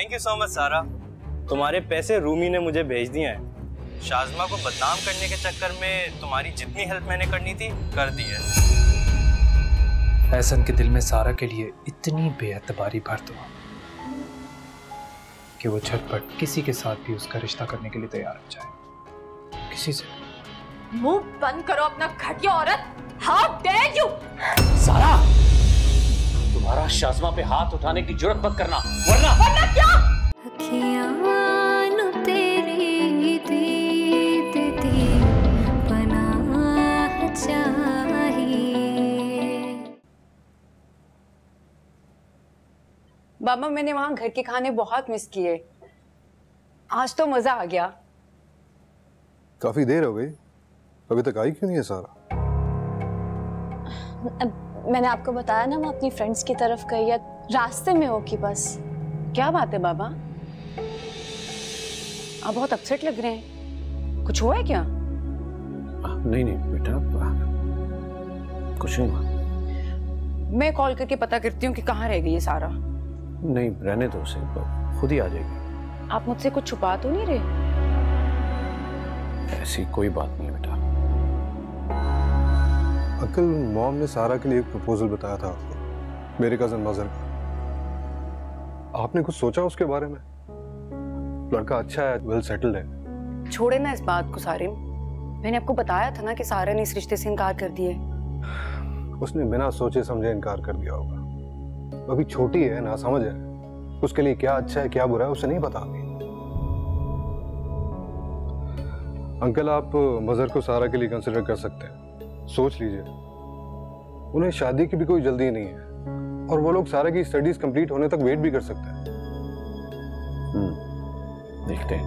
Thank you so much सारा, तुम्हारे पैसे रूमी ने मुझे भेज दिए हैं। शाज़मा को बदनाम करने के चक्कर में तुम्हारी जितनी हेल्प मैंने करनी थी कर दी है। एहसन के दिल में सारा के लिए इतनी बेअतबारी भर दो कि वो झटपट किसी के साथ भी उसका रिश्ता करने के लिए तैयार हो जाए, किसी से। मुंह बंद करो अपना घटिया औरत। How dare you! सारा, तुम्हारा शाज़मा पे हाथ उठाने की जुर्रत मत करना, वरना क्या? बाबा, मैंने वहां घर के खाने बहुत मिस किए। आज तो मजा आ गया। काफी देर हो गई, अभी तक आई क्यों नहीं है सारा? मैंने आपको बताया ना, मैं अपनी फ्रेंड्स की तरफ गई है, रास्ते में होगी बस। क्या बात है बाबा, आप बहुत अपसेट लग रहे हैं, कुछ हुआ है क्या? नहीं नहीं बेटा, कुछ नहीं हुआ। मैं कॉल करके पता करती हूँ कि कहाँ रह गई है सारा। नहीं, रहने दो उसे, खुद ही आ जाएगी। आप मुझसे कुछ छुपा तो नहीं रहे? ऐसी कोई बात नहीं है बेटा। अंकल, मॉम ने सारा के लिए एक प्रपोजल बताया था आपको, मेरे कजन मजहर का। आपने कुछ सोचा उसके बारे में? लड़का अच्छा है, वेल सेटल्ड है। छोड़े ना इस बात को सारिम, मैंने आपको बताया था ना कि सारा ने इस रिश्ते से इनकार कर दिया। उसने बिना सोचे समझे इनकार कर दिया होगा। अभी छोटी है, ना समझ है, उसके लिए क्या अच्छा है क्या बुरा है उसे नहीं पता अभी। अंकल, आप मजहर को सारा के लिए कंसिडर कर सकते हैं, सोच लीजिए। उन्हें शादी की भी कोई जल्दी नहीं है और वो लोग सारा की स्टडीज कंप्लीट होने तक वेट भी कर सकते हैं। देखते हैं।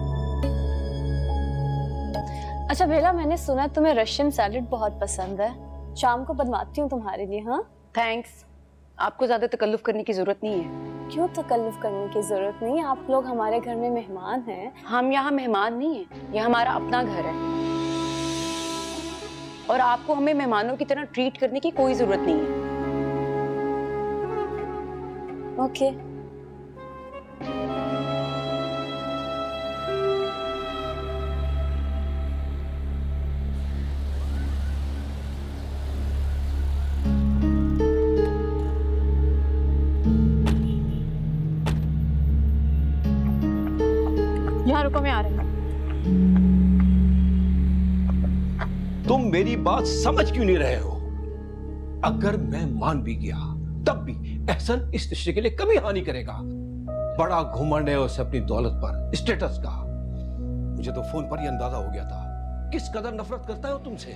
अच्छा बेला, मैंने सुना तुम्हें रशियन सैलेड बहुत पसंद है, शाम को बनवाती हूँ तुम्हारे लिए। हाँ थैंक्स, आपको ज्यादा तकल्लुफ करने की जरूरत नहीं है। क्यों तकल्लुफ करने की जरूरत नहीं है? आप लोग हमारे घर में मेहमान हैं। हम यहाँ मेहमान नहीं हैं, यह हमारा अपना घर है और आपको हमें मेहमानों की तरह ट्रीट करने की कोई जरूरत नहीं है। ओके। यहाँ रुको, मैं आ रही हूँ। तुम मेरी बात समझ क्यों नहीं रहे हो? अगर मैं मान भी गया तब भी एहसन इस रिश्ते के लिए कभी हानि करेगा। बड़ा घुमंड है उसे अपनी दौलत पर, स्टेटस का। मुझे तो फोन पर ही अंदाजा हो गया था किस कदर नफरत करता है तुमसे।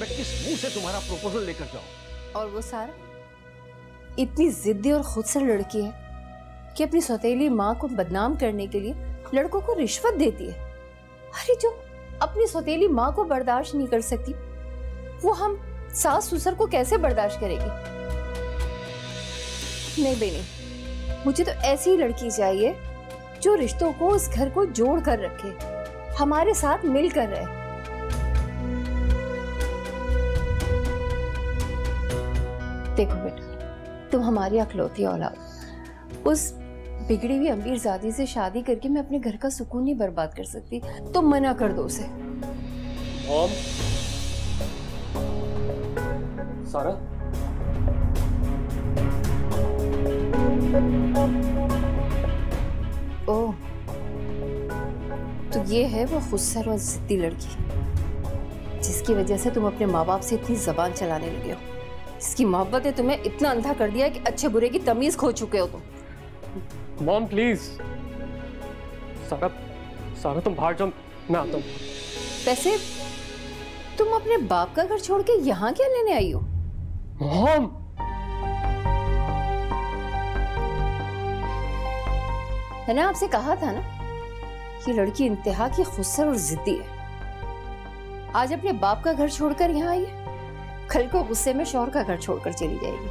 मैं किस मुंह से तुम्हारा प्रपोजल लेकर जाऊं? और वो सारा इतनी जिद्दी और खुदसर लड़की है कि अपनी सौतेली माँ को बदनाम करने के लिए लड़कों को रिश्वत देती है। अरे जो अपनी सौतेली माँ को बर्दाश्त नहीं कर सकती, वो हम सास ससुर को कैसे बर्दाश्त करेगी? नहीं बेनी, मुझे तो ऐसी ही लड़की चाहिए जो रिश्तों को, उस घर को जोड़ कर रखे, हमारे साथ मिलकर रहे। देखो बेटा, तुम हमारी अकलौती औलाद, उस बिगड़ी हुई अमीरजादी से शादी करके मैं अपने घर का सुकून नहीं बर्बाद कर सकती। तुम मना कर दो उसे। मॉम, सारा, ओह, तो ये है वो खुदसर और जिद्दी लड़की जिसकी वजह से तुम अपने माँ बाप से इतनी जबान चलाने लगे हो, जिसकी मोहब्बत ने तुम्हें इतना अंधा कर दिया कि अच्छे बुरे की तमीज खो चुके हो तुम। मॉम प्लीज, सारा सारा तुम बाहर जाओ, मैं आता हूँ। वैसे तुम अपने बाप का घर छोड़ के यहाँ क्या लेने आई हो? मॉम, मैंने आपसे कहा था ना, ये लड़की इंतहा की खुदसर और जिद्दी है। आज अपने बाप का घर छोड़कर यहाँ आई है, कल को गुस्से में शौहर का घर छोड़कर चली जाएगी।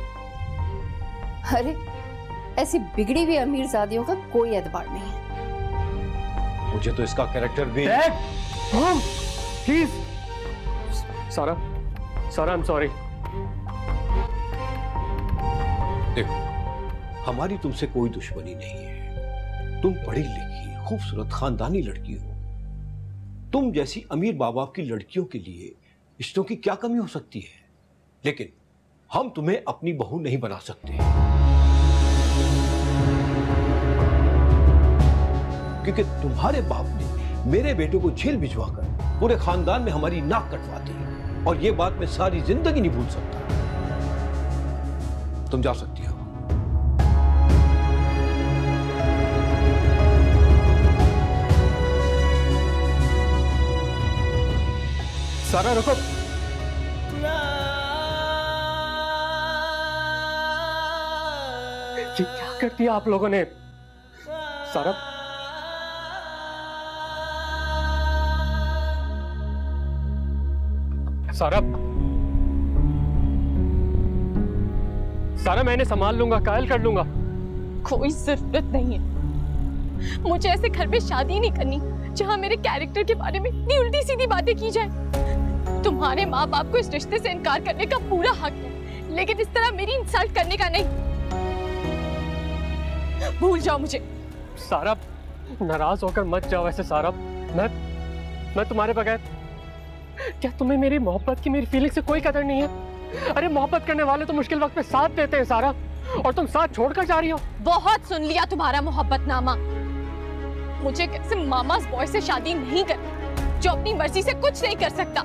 अरे ऐसी बिगड़ी हुई अमीरजादियों का कोई एतबार नहीं है। मुझे तो इसका कैरेक्टर भी। मॉम प्लीज, सारा सारा आई एम सॉरी। देखो, हमारी तुमसे कोई दुश्मनी नहीं है, तुम पढ़ी लिखी खूबसूरत खानदानी लड़की हो। तुम जैसी अमीर माँ बाप की लड़कियों के लिए रिश्तों की क्या कमी हो सकती है, लेकिन हम तुम्हें अपनी बहू नहीं बना सकते क्योंकि तुम्हारे बाप ने मेरे बेटे को जेल भिजवाकर पूरे खानदान में हमारी नाक कटवा दी, और ये बात मैं सारी जिंदगी नहीं भूल सकता। तुम जा सकती हो। सारा रुको। ये क्या कर दिया आप लोगों ने? सारा सारा सारा मैंने संभाल लूंगा, कायल कर लूंगा। कोई जरूरत नहीं है, मुझे ऐसे घर में शादी नहीं करनी जहाँ मेरे कैरेक्टर के बारे में इतनी उल्टी सीधी बातें की जाए। तुम्हारे माँ बाप को इस रिश्ते से इनकार करने का पूरा हक है, लेकिन इस तरह मेरी इंसल्ट करने का नहीं। भूल जाओ मुझे। सारा नाराज होकर मत जाओ ऐसे। सारा मैं तुम्हारे बगैर, क्या तुम्हें मेरी मोहब्बत की, मेरी फीलिंग से कोई कदर नहीं है? अरे मोहब्बत करने वाले तो मुश्किल वक्त में साथ देते हैं सारा, और तुम साथ छोड़कर जा रही हो। बहुत सुन लिया तुम्हारा मोहब्बतनामा। मुझे कैसे मामास बॉय से शादी नहीं करनी जो अपनी मर्जी से कुछ नहीं कर सकता।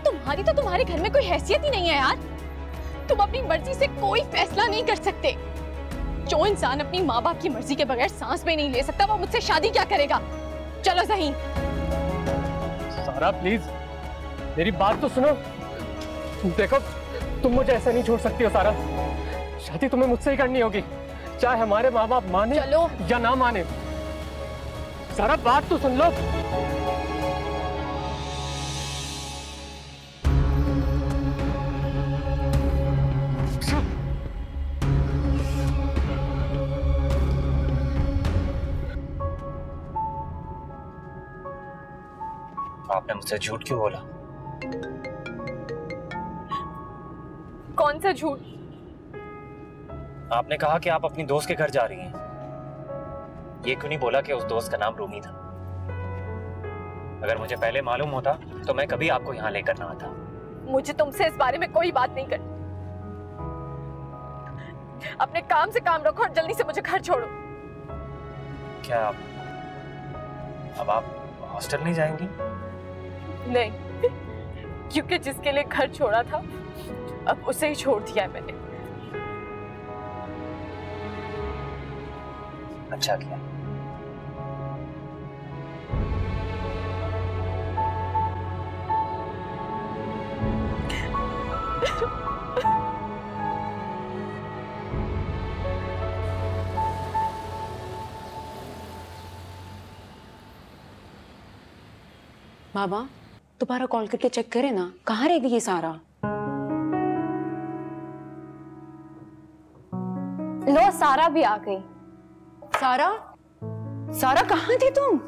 तुम्हारी तो तुम्हारे घर में कोई हैसियत ही नहीं है यार। तुम अपनी मर्जी से कोई फैसला नहीं कर सकते। जो इंसान अपनी माँ बाप की मर्जी के बगैर सांस भी नहीं ले सकता, वो मुझसे शादी क्या करेगा? चलो सही। सारा प्लीज मेरी बात तो सुनो। देखो तुम मुझे ऐसा नहीं छोड़ सकती हो सारा। शादी तुम्हें मुझसे ही करनी होगी, चाहे हमारे माँ बाप माने चलो या ना माने। सारा बात तो सुन लो। आपने मुझसे झूठ क्यों बोला? कौन सा झूठ? आपने कहा कि आप अपनी दोस्त के घर जा रही हैं। ये क्यों नहीं बोला कि उस दोस्त का नाम रूमी था? अगर मुझे पहले मालूम होता तो मैं कभी आपको यहाँ लेकर ना आता। मुझे तुमसे इस बारे में कोई बात नहीं करनी। अपने काम से काम रखो और जल्दी से मुझे घर छोड़ो। क्या अब आप हॉस्टल नहीं जाएंगी? नहीं, क्योंकि जिसके लिए घर छोड़ा था अब उसे ही छोड़ दिया है मैंने। अच्छा किया। बाबा दोबारा कॉल करके चेक करे ना, कहाँ रह गई ये सारा? लो सारा भी आ गई। सारा, सारा कहाँ थी तुम?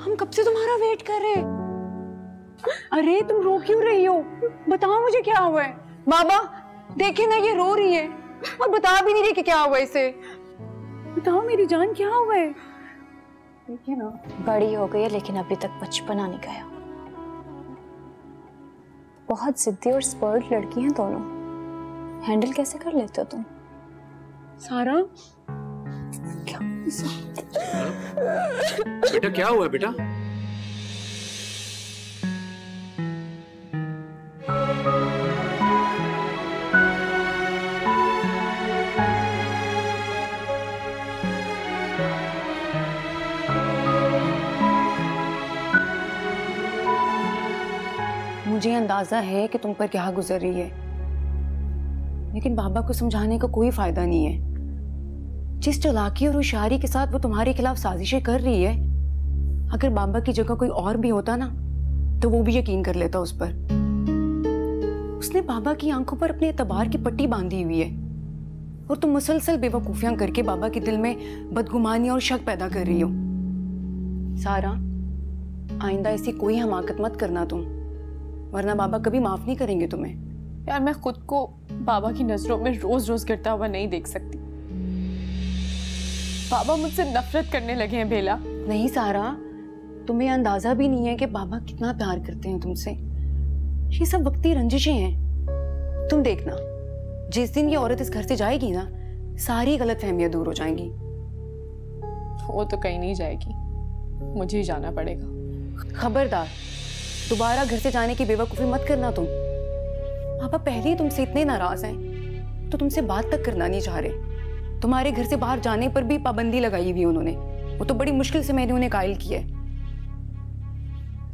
हम कब से तुम्हारा वेट कर रहे। अरे तुम रो क्यों रही हो? बताओ मुझे क्या हुआ है। बाबा देखिए ना, ये रो रही है और बता भी नहीं रही कि क्या हुआ इसे। बताओ मेरी जान, क्या हुआ है? देखिए ना, बड़ी हो गई है लेकिन अभी तक बचपना नहीं गया। बहुत जिद्दी और स्पर्ट लड़की हैं दोनों। हैंडल कैसे कर लेते हो तुम? सारा क्या? बेटा क्या हुआ बेटा? मुझे अंदाजा है कि तुम पर क्या गुजर रही है, लेकिन बाबा को समझाने का कोई फायदा नहीं है। जिस चालाकी और होशियारी के साथ वो तुम्हारे खिलाफ साजिशें कर रही है, अगर बाबा की जगह कोई और भी होता ना तो वो भी यकीन कर लेता उस पर। उसने बाबा की आंखों पर अपने एतबार की पट्टी बांधी हुई है और तुम मुसलसल बेवकूफियां करके बाबा के दिल में बदगुमानी और शक पैदा कर रही हो। सारा, आइंदा ऐसी कोई हमाकत मत करना तुम, वरना बाबा कभी माफ नहीं करेंगे तुम्हें। यार मैं खुद को बाबा की नजरों में रोज रोज गिरता हुआ नहीं देख सकती। बाबा मुझसे नफरत करने लगे हैं बेला। नहीं सारा, तुम्हें अंदाजा भी नहीं है कि बाबा कितना प्यार करते हैं तुमसे। ये सब वक्ती रंजिशें हैं। तुम देखना, जिस दिन ये औरत इस घर से जाएगी ना, सारी गलतफहमियां दूर हो जाएंगी। वो तो कहीं नहीं जाएगी, मुझे ही जाना पड़ेगा। खबरदार, दोबारा घर से जाने की बेवकूफी मत करना तुम। पापा पहले ही तुमसे इतने नाराज हैं, तो तुमसे बात तक करना नहीं चाह रहे। तुम्हारे घर से बाहर जाने पर भी पाबंदी लगाई हुई उन्होंने। वो तो बड़ी मुश्किल से मैंने उन्हें कायल किया है।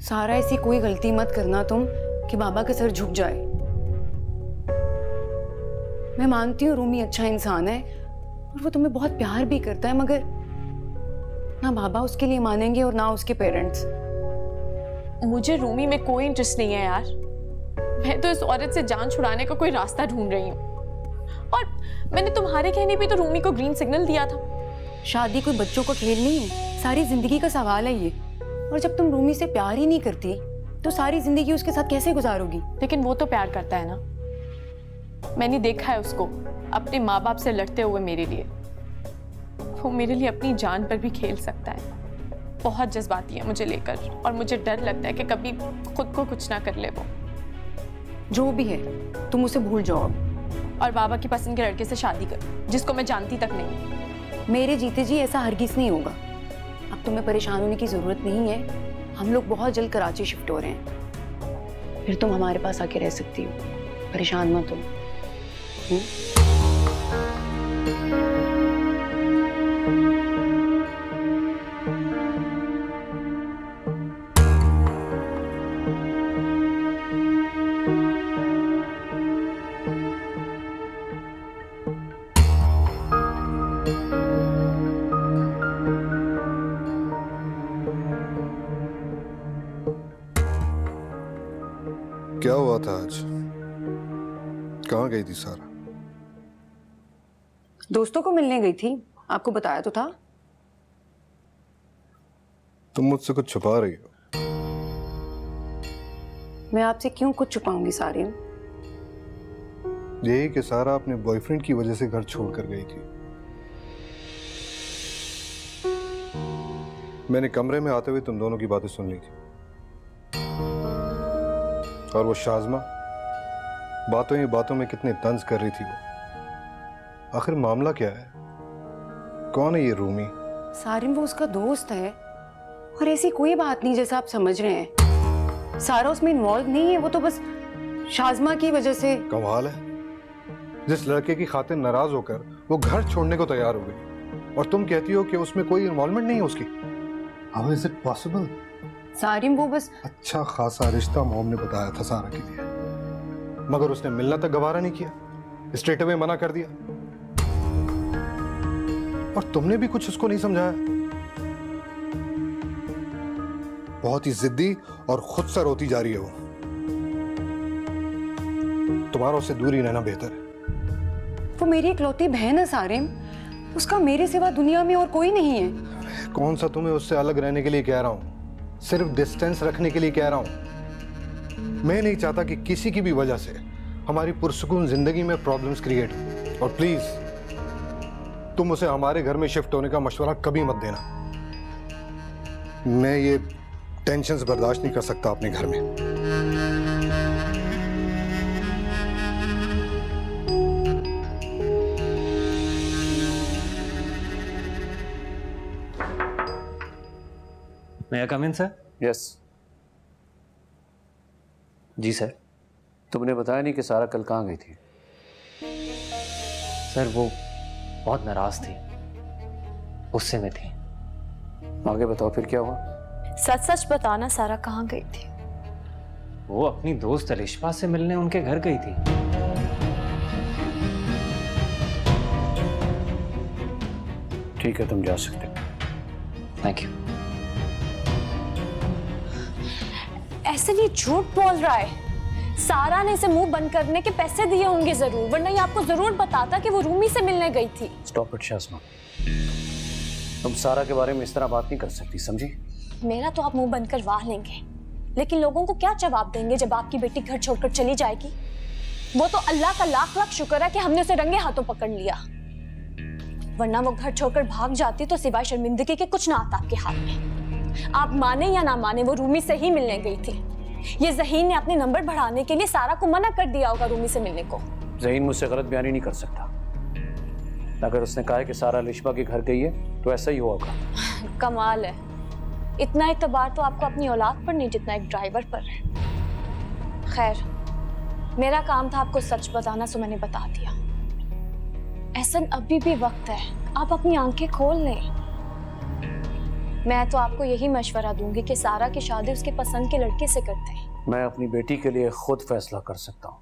सारा ऐसी कोई गलती मत करना तुम कि बाबा का सर झुक जाए। मैं मानती हूँ रूमी अच्छा इंसान है और वो तुम्हें बहुत प्यार भी करता है, मगर ना बाबा उसके लिए मानेंगे और ना उसके पेरेंट्स। मुझे रूमी में कोई इंटरेस्ट नहीं है यार। मैं तो इस औरत से जान छुड़ाने का कोई रास्ता ढूंढ रही हूँ। और मैंने तुम्हारे कहने पे तो रूमी को ग्रीन सिग्नल दिया था। शादी कोई बच्चों का खेल नहीं है, सारी जिंदगी का सवाल है ये। और जब तुम रूमी से प्यार ही नहीं करती तो सारी जिंदगी उसके साथ कैसे गुजारोगी? लेकिन वो तो प्यार करता है ना। मैंने देखा है उसको अपने माँ बाप से लड़ते हुए मेरे लिए। वो मेरे लिए अपनी जान पर भी खेल सकता है। बहुत जज्बाती है मुझे लेकर, और मुझे डर लगता है कि कभी खुद को कुछ ना कर ले वो। जो भी है तुम उसे भूल जाओ अब। और बाबा की पसंद के लड़के से शादी कर, जिसको मैं जानती तक नहीं। मेरे जीते जी ऐसा हरगिज नहीं होगा। अब तुम्हें परेशान होने की जरूरत नहीं है। हम लोग बहुत जल्द कराची शिफ्ट हो रहे हैं, फिर तुम हमारे पास आके रह सकती हो। परेशान मत हो। क्या हुआ था आज? कहाँ गई थी सारा? दोस्तों को मिलने गई थी, आपको बताया तो था। तुम मुझसे कुछ छुपा रही हो। मैं आपसे क्यों कुछ छुपाऊंगी सारिन? यही कि सारा अपने बॉयफ्रेंड की वजह से घर छोड़कर गई थी। मैंने कमरे में आते हुए तुम दोनों की बातें सुन ली थी। और वो शाज़मा बातों ही बातों में कितने तंज कर रही थी वो। आखिर मामला क्या है? कौन है ये रूमी? सारिन वो उसका दोस्त है, और ऐसी कोई बात नहीं जैसा आप समझ रहे हैं। सारा उसमें इन्वॉल्व नहीं है, वो तो बस शाज़मा की वजह से। कमाल है, जिस लड़के की खातिर नाराज होकर वो घर छोड़ने को तैयार हो गई, और तुम कहती हो कि उसमें कोई इन्वॉल्वमेंट नहीं है उसकी। How is it possible? Sareen वो बस अच्छा खासा रिश्ता मॉम ने बताया था सारा के लिए, मगर उसने मिलना तक गवारा नहीं किया, स्ट्रेट अवे मना कर दिया। और तुमने भी कुछ उसको नहीं समझाया। बहुत ही जिद्दी और खुद सर होती जा रही है वो। तुम्हारा उससे दूर ही रहना बेहतर है। वो मेरी इकलौती बहन है सारिन, उसका मेरे सिवा दुनिया में और कोई नहीं है। कौन सा तुम्हें उससे अलग रहने के लिए कह रहा हूं, सिर्फ डिस्टेंस रखने के लिए कह रहा हूं। मैं नहीं चाहता कि किसी की भी वजह से हमारी पुरसुकून जिंदगी में प्रॉब्लम्स क्रिएट हो। और प्लीज तुम उसे हमारे घर में शिफ्ट होने का मशवरा कभी मत देना। मैं ये टेंशन्स बर्दाश्त नहीं कर सकता अपने घर में। May I come in, sir? Yes. जी सर। तुमने बताया नहीं कि सारा कल कहाँ गई थी? सर वो बहुत नाराज थी, गुस्से में थी। आगे बताओ फिर क्या हुआ? सच सच बताना, सारा कहाँ गई थी? वो अपनी दोस्त अलिशा से मिलने उनके घर गई थी। ठीक है, तुम जा सकते हो। Thank you. ऐसे नहीं, झूठ बोल रहा है। सारा ने इसे मुंह बंद करने के पैसे दिए होंगे जरूर, वरना ये आपको जरूर बताता कि वो रूमी से मिलने गई थी। स्टॉप इट शाज़मा, तुम सारा के बारे में इस तरह बात नहीं कर सकती, समझी? मेरा तो आप मुंह बंद करवा लेंगे, लेकिन लोगों को क्या जवाब देंगे जब आपकी बेटी घर छोड़कर चली जाएगी? वो तो अल्लाह का लाख लाख शुक्र है कि हमने उसे रंगे हाथों पकड़ लिया। वरना वो घर छोड़कर भाग जाती तो सिवाय शर्मिंदगी के कुछ ना आता आपके हाथ में। आप माने या ना माने, वो रूमी से ही मिलने गई थी। ये ज़हीन ने अपने नंबर बढ़ाने के लिए सारा को मना कर दिया होगा रूमी से मिलने को। ज़हीन मुझसे गलत बयानी नहीं कर सकता। अगर उसने कहा है कि सारा लिशबा के घर गई है तो ऐसा ही होगा। कमाल है, इतना एतबार तो आपको अपनी औलाद पर नहीं जितना एक ड्राइवर पर है। खैर, मेरा काम था आपको सच बताना, सो मैंने बता दिया। एहसन, अभी भी वक्त है, आप अपनी आंखें खोल लें। मैं तो आपको यही मशवरा दूंगी कि सारा की शादी उसके पसंद के लड़के से करते हैं। मैं अपनी बेटी के लिए खुद फैसला कर सकता हूँ,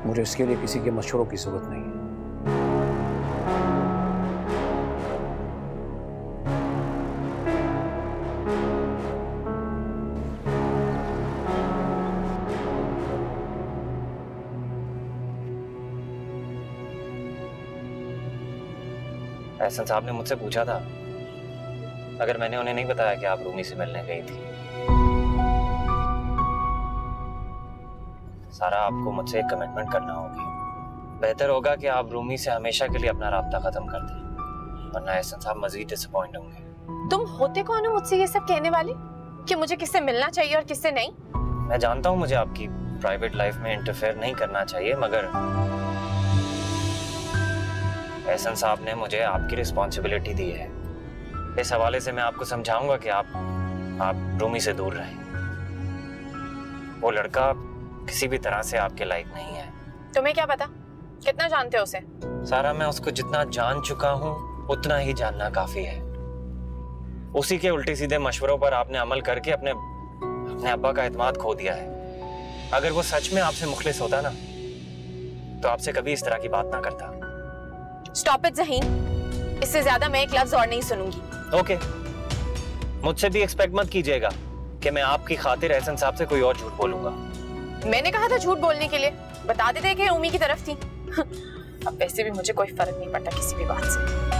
मुझे इसके लिए किसी के मशवरों की जरूरत नहीं है। एहसन साहब ने मुझसे पूछा था अगर मैंने उन्हें नहीं बताया कि आप रूमी से मिलने गई थी। सारा, आपको मुझसे एक कमिटमेंट करना होगी। बेहतर होगा कि आप रूमी से हमेशा के लिए अपना राब्ता खत्म कर दें, वरना एहसन साहब मजीद डिसअपॉइंट होंगे। तुम होते कौन हो मुझसे ये सब कहने वाले कि मुझे किससे मिलना चाहिए और किससे नहीं? मैं जानता हूँ मुझे आपकी प्राइवेट लाइफ में इंटरफेयर नहीं करना चाहिए, मगर एहसन साहब ने मुझे आपकी रिस्पॉन्सिबिलिटी दी है। इस हवाले से मैं आपको समझाऊंगा कि आप रूमी से दूर रहें। वो लड़का किसी भी तरह से आपके लायक नहीं है। तुम्हें क्या पता, कितना जानते हो उसे? सारा, मैं उसको जितना जान चुका हूँ उतना ही जानना काफी है। उसी के उल्टे सीधे मशवरों पर आपने अमल करके अपने अब्बा का एतमाद खो दिया है। अगर वो सच में आपसे मुखलिस होता ना तो आपसे कभी इस तरह की बात ना करता। स्टॉप इट ज़हीन, इससे ज्यादा मैं एक लफ्ज और नहीं सुनूंगी। ओके, मुझसे भी एक्सपेक्ट मत कीजिएगा कि मैं आपकी खातिर एहसन साहब से कोई और झूठ बोलूंगा। मैंने कहा था झूठ बोलने के लिए, बता देते कि उम्मी की तरफ थी। अब वैसे भी मुझे कोई फर्क नहीं पड़ता किसी भी बात से।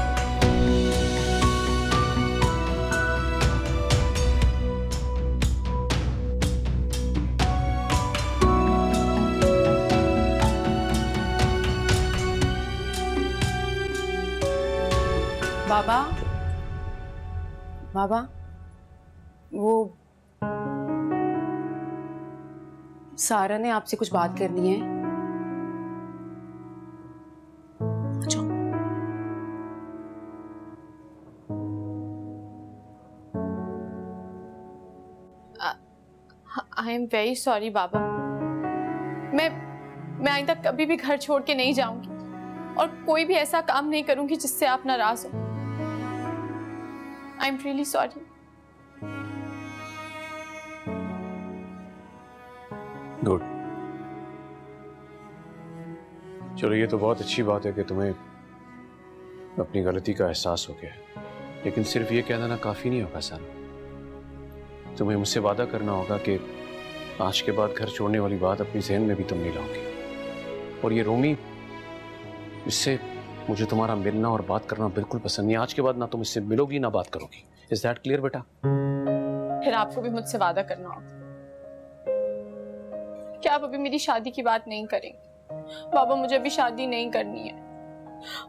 बाबा, बाबा, वो सारा ने आपसे कुछ बात करनी है। अच्छा। आई एम वेरी सॉरी बाबा, मैं आइंदा कभी भी घर छोड़ के नहीं जाऊंगी और कोई भी ऐसा काम नहीं करूंगी जिससे आप नाराज हो। I am really sorry. Good, चलो ये तो बहुत अच्छी बात है कि तुम्हें अपनी गलती का एहसास हो गया, लेकिन सिर्फ ये कहना ना काफी नहीं होगा सारा। तुम्हें मुझसे वादा करना होगा कि आज के बाद घर छोड़ने वाली बात अपनी जहन में भी तुम नहीं लाओगे। और ये रोमी, इससे मुझे तुम्हारा मिलना और बात करना बिल्कुल पसंद नहीं। आज के बाद ना तुम इससे मिलोगी ना बात करोगी। इज दैट क्लियर बेटा? फिर आपको भी मुझसे वादा करना होगा कि आप अभी मेरी शादी की बात नहीं करेंगे। बाबा, मुझे अभी शादी नहीं करनी है।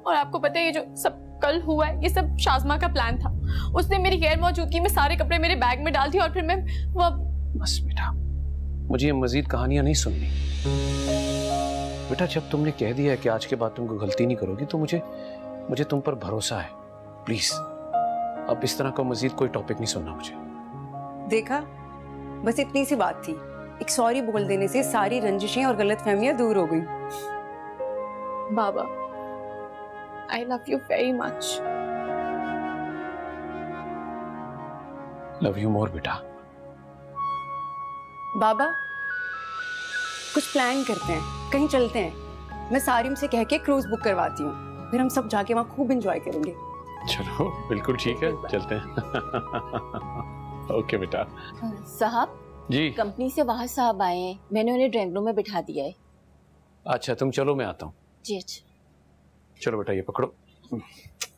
और आपको पता है ये जो सब कल हुआ है, ये सब शाज़मा का प्लान था। उसने मेरी गैर मौजूदगी में सारे कपड़े मेरे बैग में डाल दिए और फिर मैं वो। बस बेटा, मुझे ये मजीद कहानियां नहीं सुननी। बेटा, जब तुमने कह दिया है कि आज के बाद तुमको गलती नहीं करोगी तो मुझे तुम पर भरोसा है। प्लीज अब इस तरह का मजीद कोई टॉपिक नहीं सुनना मुझे। देखा, बस इतनी सी बात थी। एक सॉरी बोल देने से सारी रंजिशें और गलतफहमियां दूर हो गई। बाबा, I love you very much. Love you more बेटा। बाबा, कुछ प्लान करते हैं, कहीं चलते हैं। मैं सारिम से कह के क्रूज बुक करवाती हूँ, फिर हम सब जाके वहाँ खूब एंजॉय करेंगे। चलो बिल्कुल ठीक है, चलते हैं। ओके बेटा। साहब जी, कंपनी से वहाज साहब आए हैं, मैंने उन्हें ड्राइंग रूम में बिठा दिया है। अच्छा तुम चलो, मैं आता हूँ। जी अच्छा। चलो बेटा, ये पकड़ो,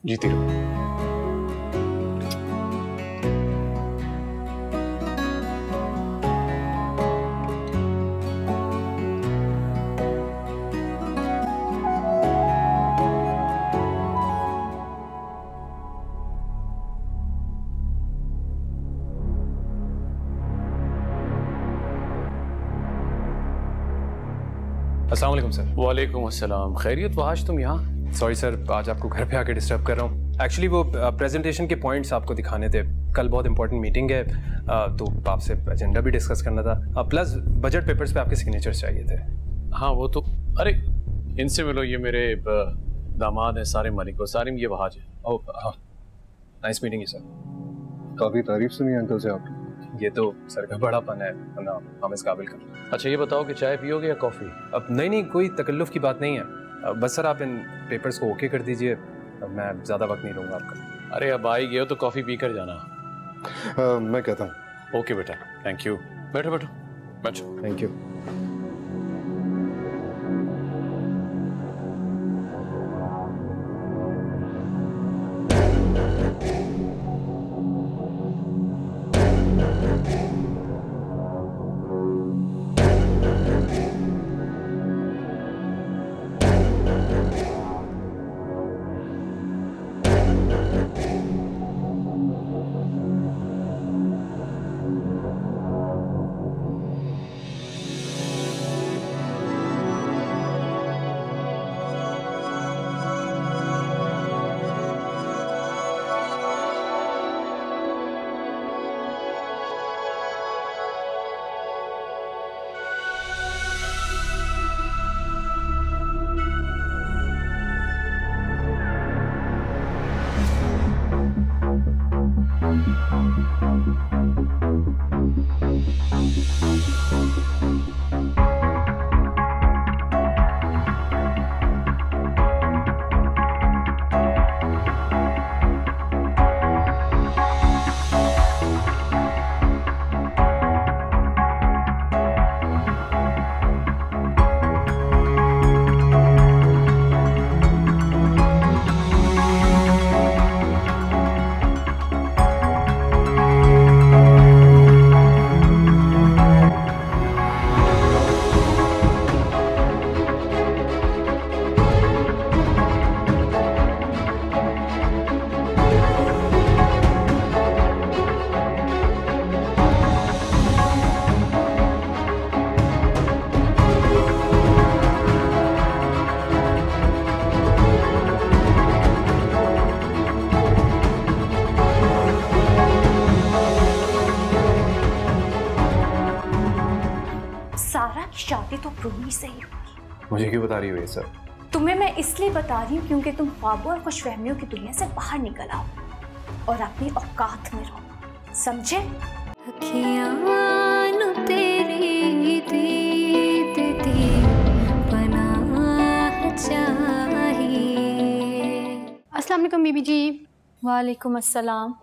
जीती रहो। अस्सलाम वालेकुम सर। वालेकुम अस्सलाम। खैरियत वहाज, तुम यहाँ? सॉरी सर, आज आपको घर पे आके डिस्टर्ब कर रहा हूँ। एक्चुअली वो प्रेजेंटेशन के पॉइंट्स आपको दिखाने थे। कल बहुत इंपॉर्टेंट मीटिंग है, तो आपसे एजेंडा भी डिस्कस करना था, प्लस बजट पेपर्स पे आपके सिग्नेचर्स चाहिए थे। हाँ वो तो, अरे इनसे मिलो, ये मेरे दामाद हैं सारिम मलिक। सारिम ये वहाज है। ओह हाँ, नाइस मीटिंग यू सर। काफी तारीफ सुनी अंकल से आपकी। ये तो सर का बड़ापन है, वरना हम इस काबिल कर। अच्छा ये बताओ कि चाय पियोगे या कॉफ़ी? अब नहीं, कोई तकल्लुफ़ की बात नहीं है। बस सर आप इन पेपर्स को ओके कर दीजिए, मैं ज़्यादा वक्त नहीं लूँगा आपका। अरे अब आई गए हो तो कॉफ़ी पी कर जाना। मैं कहता हूँ। ओके बेटा, थैंक यू। बैठो बैठो बैठो। Thank you. शादी तो रूमी से ही होगी। मुझे क्यों बता रही हो ये सर? तुम्हें मैं इसलिए बता रही हूँ क्योंकि तुम ख्वाबों और खुशफहमियों की दुनिया से बाहर निकल आओ और अपनी औकात में रहो, समझे? अस्सलाम वालेकुम बीबी जी। वालेकुम अस्सलाम।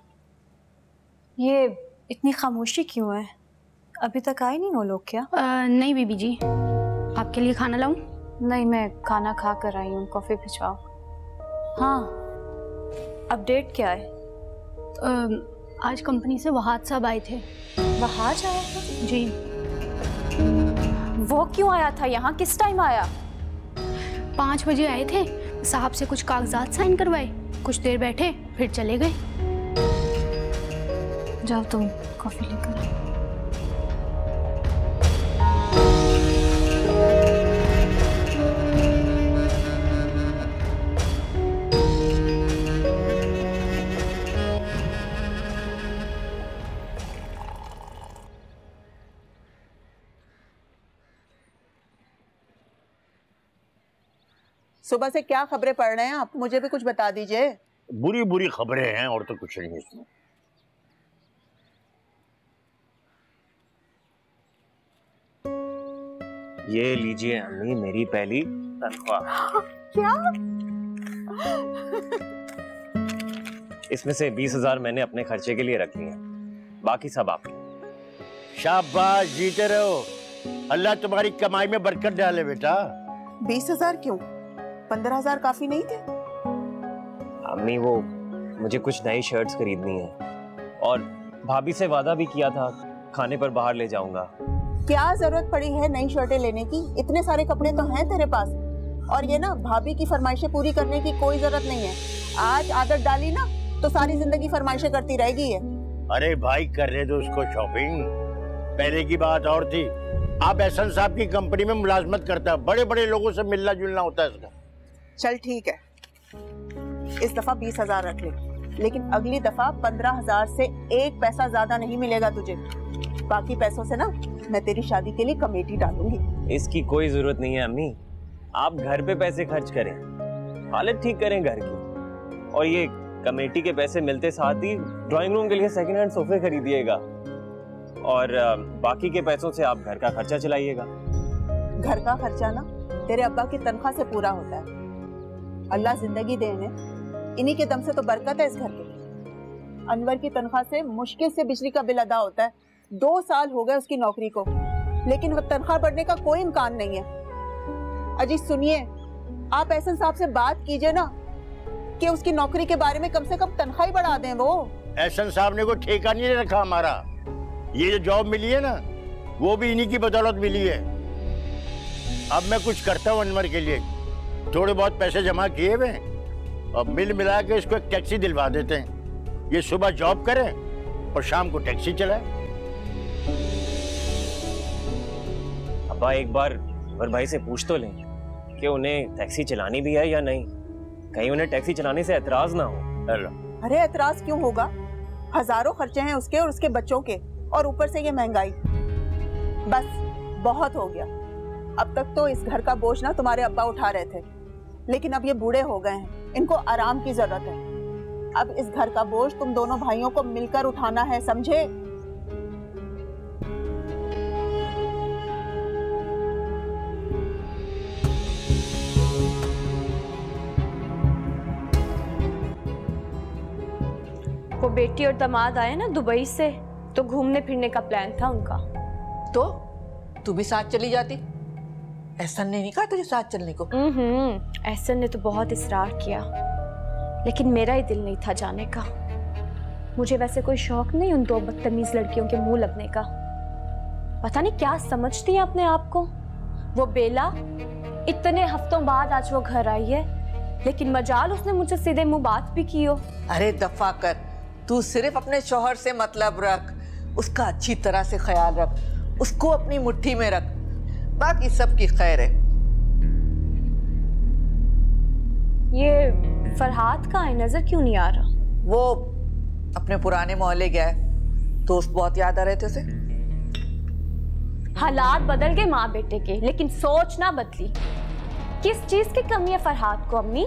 ये इतनी खामोशी क्यों है? अभी तक आए नहीं वो लोग क्या? नहीं बीबी जी, आपके लिए खाना लाऊं? नहीं, मैं खाना खा कर आई हूँ, कॉफी भिजवाओ। हाँ, अपडेट क्या है? आज कंपनी से वहाज साहब आए थे। वहाज आया था? जी। वो क्यों आया था यहाँ? किस टाइम आया? 5 बजे आए थे, साहब से कुछ कागजात साइन करवाए, कुछ देर बैठे फिर चले गए। जाओ तुम कॉफी लेकर। सुबह से क्या खबरें पढ़ रहे हैं आप? मुझे भी कुछ बता दीजिए। बुरी बुरी खबरें हैं और तो कुछ नहीं है। ये लीजिए अम्मी, मेरी पहली तनख्वाह। क्या? इसमें से 20,000 मैंने अपने खर्चे के लिए रख लिए, बाकी सब आपके। शाबाश, जीते रहो, अल्लाह तुम्हारी कमाई में बरकत डाले बेटा। 20,000 क्यों? 15,000 काफी नहीं थे? अम्मी वो मुझे कुछ नई शर्ट्स खरीदनी है और भाभी से वादा भी किया था खाने पर बाहर ले जाऊंगा। क्या जरूरत पड़ी है नई शर्टें लेने की? इतने सारे कपड़े तो हैं तेरे पास। और ये ना, भाभी की फरमाइशें पूरी करने की कोई जरूरत नहीं है। आज आदत डाली ना तो सारी जिंदगी फरमाइशें करती रहेगी ये। अरे भाई, करने दो उसको शॉपिंग। पहले की बात और थी, आप एहसन साहब की कंपनी में मुलाजमत करता है, बड़े बड़े लोगों से मिलना जुलना होता है इसका। चल ठीक है, इस दफा 20,000 रख ले, लेकिन अगली दफा 15,000 से 1 पैसा ज्यादा नहीं मिलेगा तुझे। बाकी पैसों से ना मैं तेरी शादी के लिए कमेटी डालूंगी। इसकी कोई जरूरत नहीं है अम्मी, आप घर पे पैसे खर्च करें, हालत ठीक करें घर की, और ये कमेटी के पैसे मिलते साथ ही ड्राइंग रूम के लिए सेकंड हैंड सोफे खरीदिएगा, और बाकी के पैसों से आप घर का खर्चा चलाइएगा। घर का खर्चा ना तेरे अब्बा की तनख्वाह से पूरा होता है। अल्लाह जिंदगी देने, इन्हीं के दम से तो बरकत है इस घर के। अनवर की तनख्वाह से मुश्किल से बिजली का बिल अदा होता है। 2 साल हो गए उसकी नौकरी को, लेकिन वो तनख्वाह बढ़ने का कोई इम्कान नहीं है। अजी सुनिए, आप एहसन साहब से बात कीजिए ना कि उसकी नौकरी के बारे में कम से कम तनख्वाह ही बढ़ा दें। वो एहसन साहब ने कोई ठेका नहीं रखा हमारा, ये जो जॉब मिली है ना वो भी इन्हीं की बदौलत मिली है। अब मैं कुछ करता हूँ अनवर के लिए, थोड़े बहुत पैसे जमा किए हुए, अब मिल मिला के इसको एक टैक्सी दिलवा देते हैं। ये सुबह जॉब करे और शाम को टैक्सी चलाए। अब्बा एक बार अनवर भाई से पूछ तो लें कि उन्हें टैक्सी चलानी भी है या नहीं, कहीं उन्हें टैक्सी चलाने से एतराज ना हो। अरे एतराज क्यों होगा, हजारों खर्चे हैं उसके और उसके बच्चों के, और ऊपर से ये महंगाई। बस बहुत हो गया। अब तक तो इस घर का बोझ ना तुम्हारे अब्बा उठा रहे थे, लेकिन अब ये बूढ़े हो गए हैं, इनको आराम की जरूरत है। अब इस घर का बोझ तुम दोनों भाइयों को मिलकर उठाना है, समझे? वो बेटी और दामाद आए ना दुबई से, तो घूमने फिरने का प्लान था उनका। तो तू भी साथ चली जाती, एहसन ने नहीं कहा तुझे साथ चलने को? एहसन ने तो बहुत इसरार किया, लेकिन मेरा ही दिल नहीं था जाने का। मुझे वैसे कोई शौक नहीं उन 2 बदतमीज लड़कियों के मुंह लगने का। पता नहीं क्या समझती है अपने आप को। वो बेला इतने हफ्तों बाद आज वो घर आई है, लेकिन मजाल उसने मुझे सीधे मुंह बात भी की हो। अरे दफा कर, तू सिर्फ अपने शौहर से मतलब रख, उसका अच्छी तरह से ख्याल रख, उसको अपनी मुट्ठी में रख, बाकी सब की खैर है। ये फरहाद का है, नजर क्यों नहीं आ रहा? वो अपने पुराने मोहल्ले गया है, दोस्त बहुत याद आ रहे थे उसे। हालात बदल गए माँ बेटे के, लेकिन सोच ना बदली। किस चीज की कमी है फरहाद को अम्मी?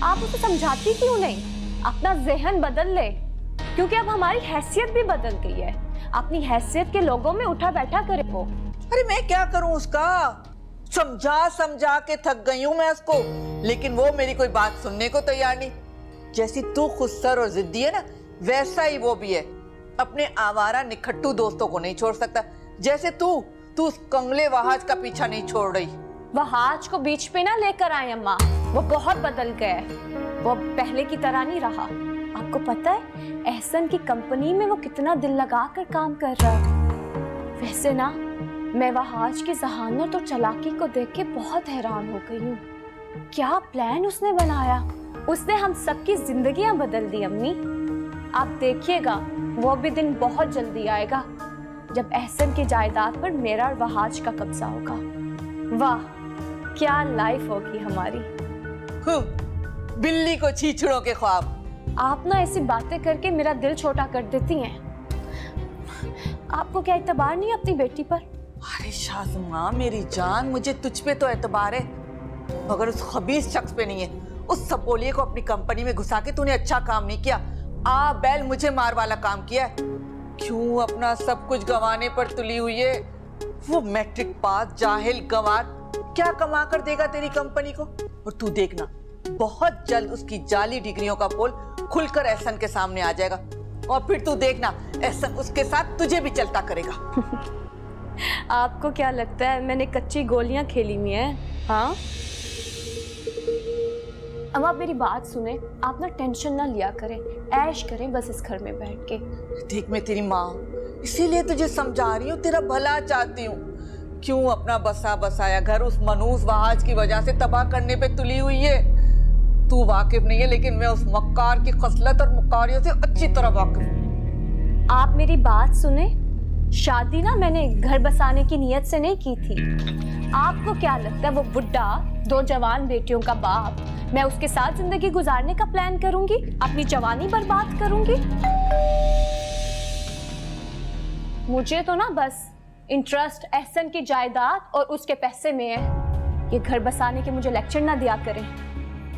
आप उसे समझाती क्यों नहीं? अपना जहन बदल ले, क्योंकि अब हमारी हैसियत भी बदल गई है। अपनी हैसियत के लोगों में उठा बैठा करे वो। अरे मैं क्या करूं उसका, समझा समझा के थक गई हूं मैं उसको, लेकिन वो मेरी कोई बात सुनने को तैयार नहीं। जैसी तू खुदसर और जिद्दी है ना, वैसा ही वो भी है। अपने आवारा निखट्टू दोस्तों को नहीं छोड़ सकता, जैसे तू उस कंगले वहाज का पीछा नहीं छोड़ रही। वहाज को बीच पे ना लेकर आए अम्मा, वो बहुत बदल गया है, वो पहले की तरह नहीं रहा। आपको पता है एहसन की कंपनी में वो कितना दिल लगा कर काम कर रहा है। वैसे ना मैं वहाज की जहानत और चालाकी को देख के बहुत हैरान हो गई हूँ। क्या प्लान उसने बनाया, उसने हम सबकी जिंदगियां बदल दी अम्मी। आप देखिएगा वो भी दिन बहुत जल्दी आएगा जब एहसन की जायदाद पर मेरा और वहाज का कब्जा होगा। वाह क्या लाइफ होगी हमारी। बिल्ली को छीछड़ों के ख्वाब। आप ना ऐसी बातें करके मेरा दिल छोटा कर देती हैं। आपको क्या एतबार नहीं अपनी बेटी पर? अरे शाज़मा मेरी जान, मुझे तुझ पे तो एतबार है, मगर उस खबीस शख्स पे नहीं है। उस सपोलिये को अपनी कंपनी में घुसा के तूने अच्छा काम नहीं किया, आ बैल मुझे मार वाला काम किया है। क्यों अपना सब कुछ गंवाने पर तुली हुई है? वो मैट्रिक पास जाहिल गंवार क्या कमा कर देगा तेरी कंपनी को? और तू देखना बहुत जल्द उसकी जाली डिग्रियों का पोल खुलकर एहसन के सामने आ जाएगा, और फिर तू देखना एहसन उसके साथ तुझे भी चलता करेगा। आपको क्या लगता है मैंने कच्ची गोलियां खेली हुई हैं? हाँ, अब आप मेरी बात सुने, आप ना टेंशन ना लिया करें, ऐश करें बस इस घर में बैठ के। देख मैं तेरी माँ हूँ, इसीलिए तुझे समझा रही हूँ, तेरा भला चाहती हूँ। क्यों अपना बसा बसाया घर उस मनूस वहाज की वजह से तबाह करने पे तुली हुई है? तू वाकिफ नहीं है, लेकिन मैं उस मक्कार की खसलत और मक्कारियों से अच्छी तरह वाकिफ हूँ। आप मेरी बात सुने, शादी ना मैंने घर बसाने की नीयत से नहीं की थी। आपको क्या लगता है वो बुड्ढा 2 जवान बेटियों का बाप, मैं उसके साथ जिंदगी गुजारने का प्लान करूंगी, अपनी जवानी बर्बाद करूंगी? मुझे तो ना बस इंटरेस्ट एहसन की जायदाद और उसके पैसे में है। ये घर बसाने के मुझे लेक्चर ना दिया करें,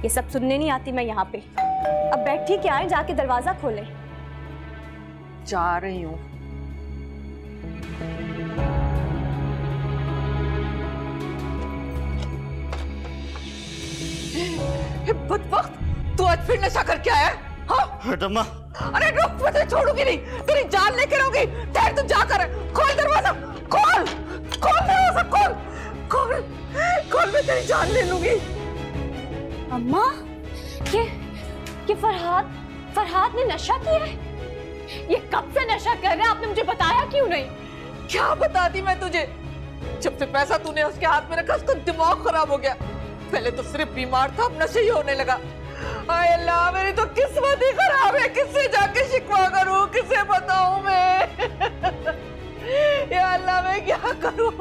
ये सब सुनने नहीं आती मैं यहाँ पे। अब बैठी क्या है, जाके दरवाजा खोले। जा रही हूँ। बदबख्त, तू आज फिर नशा करके आया है? हाँ? हटम्मा। अरे रुक, मैं तुझे छोड़ूंगी नहीं, तेरी जान लेके रहूंगी। ठहर, तू जाकर खोल दरवाजा, खोल दरवाजा, खोल, मैं तेरी जान ले लूंगी। अम्मा, ये फरहाद ने नशा किया है? ये कब से नशा कर रहा है, आपने मुझे बताया क्यों नहीं? क्या बताती मैं तुझे? जब से पैसा तूने उसके हाथ में रखा, उसका दिमाग खराब हो गया। पहले तो सिर्फ बीमार था, अब नशे ही होने लगा। आय अल्लाह, मेरी तो किस्मत ही खराब है। किससे जाके शिकवा करूं, किसे बताऊं मैं? या अल्लाह, मैं क्या करूं?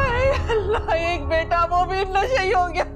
आय अल्लाह, एक बेटा वो भी नशे ही हो गया।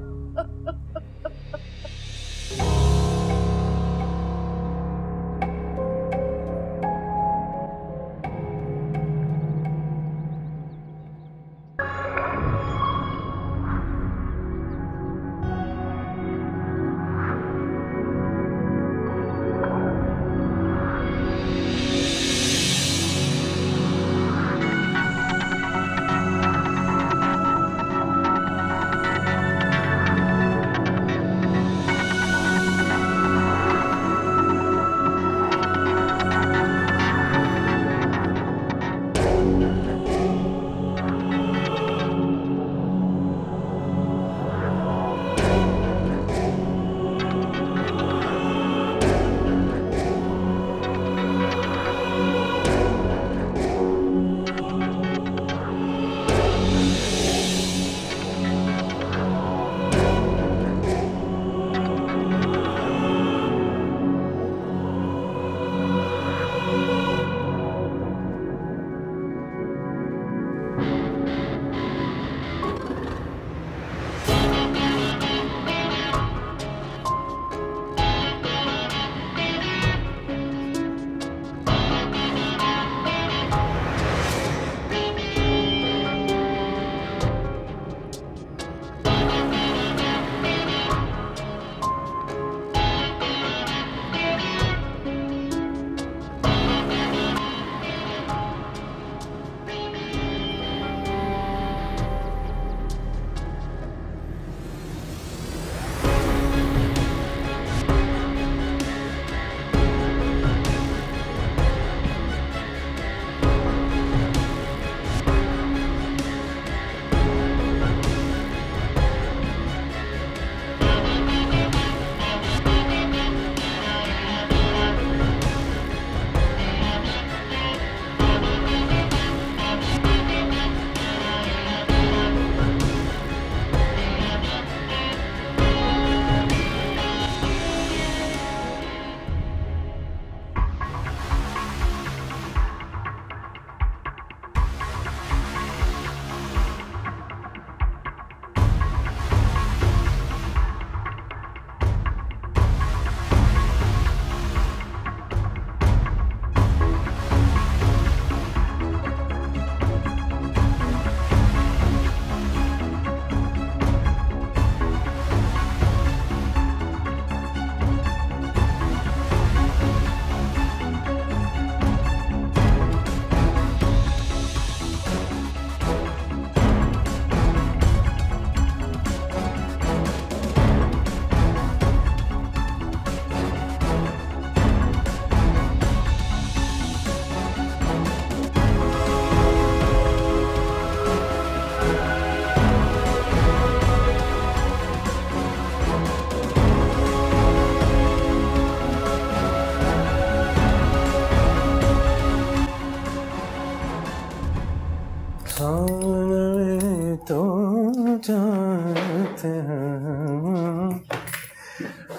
जाते हैं।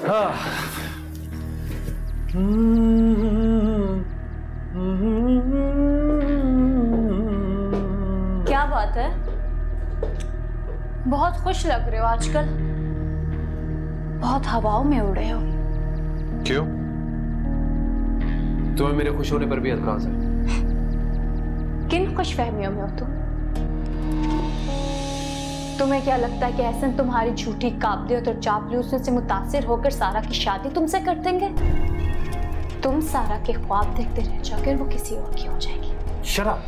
हाँ। बहुत खुश लग रहे हो आजकल, बहुत हवाओं में उड़े हो। क्यों? तुम्हें मेरे खुश होने पर भी एतराज है? किन खुशफहमियों में हो तुम? तुम्हें क्या लगता है कि एहसन तुम्हारी झूठी काबिलियत और चापलूसी से मुतासिर होकर सारा की शादी तुमसे कर देंगे? तुम सारा के ख्वाब देखते रह जाओगे और वो किसी और की हो जाएगी। शराब,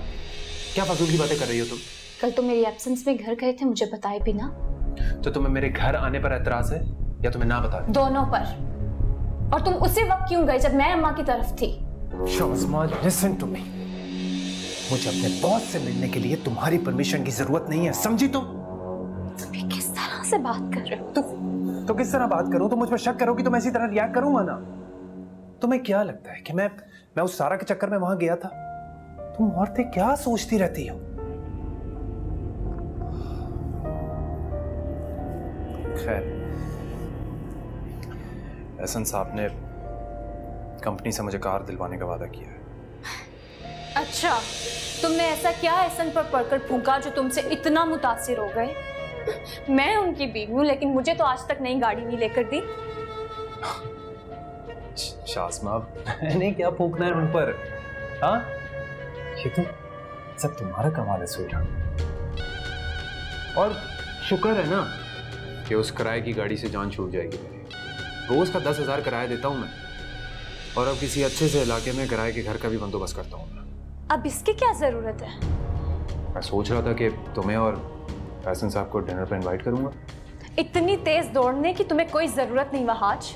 क्या फाजूल की बातें कर रही हो तुम? कल तुम मेरी एब्सेंस में घर गए थे, मुझे बताए भी ना। तो तुम्हें मेरे घर आने पर एतराज है या तुम्हें ना बता? दोनों पर। और तुम उसी वक्त क्यों गए जब मैं अम्मा की तरफ थी? Shazma, listen to me. मुझे अपने बॉस से मिलने के लिए तुम्हारी परमिशन की जरूरत नहीं है, समझी तुम? तुम किस तरह से बात कर रहे हो? तो किस तरह बात करूं? तुम मुझ पर शक करोगी तो मैं इसी तरह रिएक्ट करूंगा ना। तुम्हें क्या लगता है कि मैं उस सारा के चक्कर में वहां गया था? तुम औरतें क्या सोचती रहती हो? खैर, एहसन साहब ने कंपनी से मुझे कार दिलवाने का वादा किया है। अच्छा, तुमने ऐसा क्या एहसन पर पढ़कर फूंका जो तुमसे इतना मुतासिर हो गए? मैं उनकी बीवी हूँ, लेकिन मुझे तो आज तक नई गाड़ी नहीं लेकर दी। शाज़मा, मैंने क्या फूंकना है उन पर? हाँ, ये तो सब तुम्हारा कमाल है स्वीट। और शुक्र है ना कि उस किराए की गाड़ी से जान छूट जाएगी मेरी। रोज का 10,000 किराया देता हूँ मैं, और अब किसी अच्छे से इलाके में किराए के घर का भी बंदोबस्त करता हूँ। अब इसकी क्या जरूरत है? मैं सोच रहा था कि तुम्हें और एहसन साहब को डिनर पर इनवाइट करूंगा। इतनी तेज दौड़ने की तुम्हें कोई जरूरत नहीं वहाज।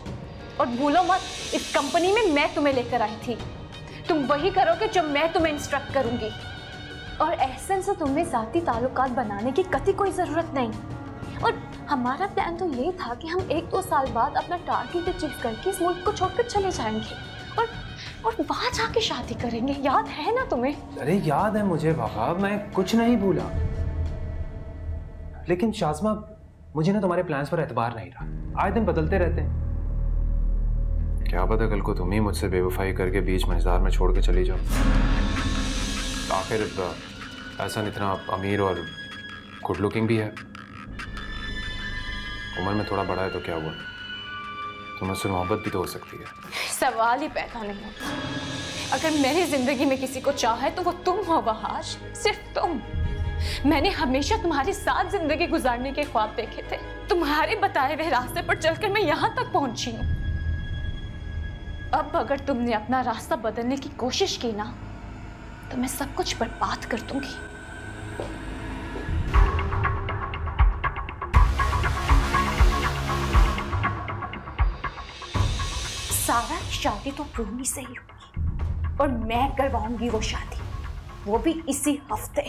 और भूलो मत, इस कंपनी में मैं तुम्हें लेकर आई थी। तुम वही करोगे जो मैं तुम्हें इंस्ट्रक्ट करूंगी। और एहसन से तुम्हें जाती ताल्लुकात बनाने की कतई कोई जरूरत नहीं। और हमारा प्लान तो ये था कि हम 1-2 साल बाद अपना टारगेट अचीव करके इस मुल्क को छोड़कर चले जाएंगे और वहां जाके शादी करेंगे। याद है ना तुम्हें? अरे याद है मुझे बाबा, मैं कुछ नहीं भूला। लेकिन शाज़मा, मुझे ना तुम्हारे प्लान्स पर एतबार नहीं रहा। आए दिन बदलते रहते हैं। क्या पता कल को तुम ही मुझसे बेवफाई करके बीच मझधार में छोड़ के चली जाओ। आखिर एहसन इतना अमीर और गुड लुकिंग भी है, उम्र में थोड़ा बड़ा है, तो क्या हुआ? तुम्हें उससे मोहब्बत भी तो हो सकती है। सवाल ही पैदा नहीं होता। अगर मेरी जिंदगी में किसी को चाहे तो वो तुम हो वहाज, सिर्फ तुम। मैंने हमेशा तुम्हारे साथ जिंदगी गुजारने के ख्वाब देखे थे। तुम्हारे बताए हुए रास्ते पर चलकर मैं यहाँ तक पहुंची हूँ। अब अगर तुमने अपना रास्ता बदलने की कोशिश की ना, तो मैं सब कुछ बर्बाद कर दूंगी। सारा की शादी तो रूमी से ही होगी, और मैं करवाऊंगी वो शादी, वो भी इसी हफ्ते।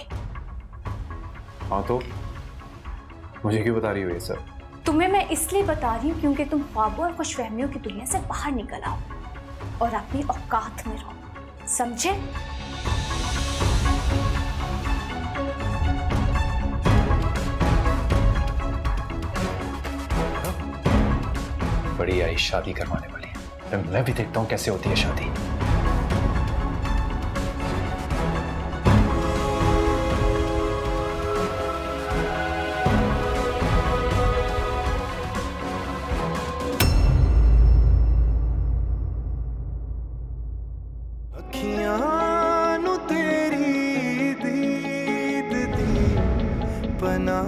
हाँ, तो मुझे क्यों बता रही हो ये सब? तुम्हें मैं इसलिए बता रही हूँ क्योंकि तुम ख्वाबों और खुशफहमियों की दुनिया से बाहर निकल आओ और अपनी औकात में रहो, समझे? बड़ी आई शादी करवाने वाली है। मैं भी देखता हूँ कैसे होती है शादी। अखियां नु तेरी दीद दी बना